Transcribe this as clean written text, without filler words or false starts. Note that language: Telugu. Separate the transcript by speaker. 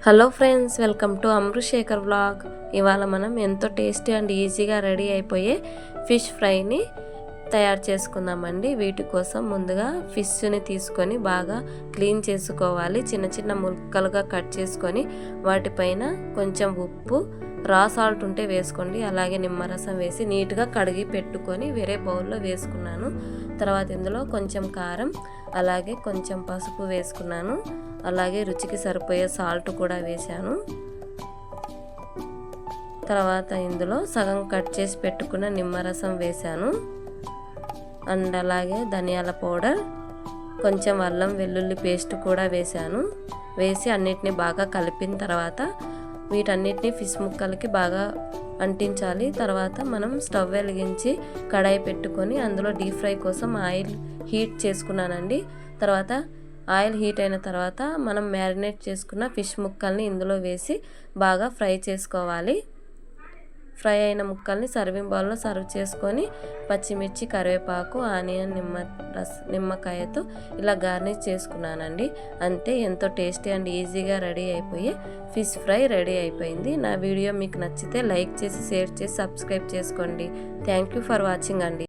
Speaker 1: Hello friends, welcome to Amrushekar vlog. ఇవాళ మనం ఎంతో టేస్టీ అండ్ ఈజీగా రెడీ అయిపోయే ఫిష్ ఫ్రైని తయారు చేసుకుందామండి. వీటి కోసం ముందుగా ఫిష్ని తీసుకొని బాగా క్లీన్ చేసుకోవాలి. చిన్న చిన్న ముక్కలుగా కట్ చేసుకొని వాటిపైన కొంచెం ఉప్పు, రా సాల్ట్ ఉంటే వేసుకోండి. అలాగే నిమ్మరసం వేసి నీట్గా కడిగి పెట్టుకొని వేరే బౌల్లో వేసుకున్నాను. తర్వాత ఇందులో కొంచెం కారం, అలాగే కొంచెం పసుపు వేసుకున్నాను. అలాగే రుచికి సరిపోయే సాల్ట్ కూడా వేశాను. తర్వాత ఇందులో సగం కట్ చేసి పెట్టుకున్న నిమ్మరసం వేశాను. అండ్ అలాగే ధనియాల పౌడర్, కొంచెం అల్లం వెల్లుల్లి పేస్ట్ కూడా వేశాను. వేసి అన్నిటిని బాగా కలిపిన తర్వాత వీటన్నిటిని ఫిష్ ముక్కలకి బాగా అంటించాలి. తర్వాత మనం స్టవ్ వెలిగించి కడాయి పెట్టుకొని అందులో డీప్ ఫ్రై కోసం ఆయిల్ హీట్ చేసుకున్నానండి. తర్వాత ఆయిల్ హీట్ అయిన తర్వాత మనం మ్యారినేట్ చేసుకున్న ఫిష్ ముక్కల్ని ఇందులో వేసి బాగా ఫ్రై చేసుకోవాలి. ఫ్రై అయిన ముక్కల్ని సర్వింగ్ బౌల్లో సర్వ్ చేసుకొని పచ్చిమిర్చి, కరివేపాకు, ఆనియన్, నిమ్మకాయతో ఇలా గార్నిష్ చేసుకున్నానండి. అంతే, ఎంతో టేస్టీ అండ్ ఈజీగా రెడీ అయిపోయి ఫిష్ ఫ్రై రెడీ అయిపోయింది. నా వీడియో మీకు నచ్చితే లైక్ చేసి, షేర్ చేసి, సబ్స్క్రైబ్ చేసుకోండి. థ్యాంక్ యూ ఫర్ వాచింగ్ అండి.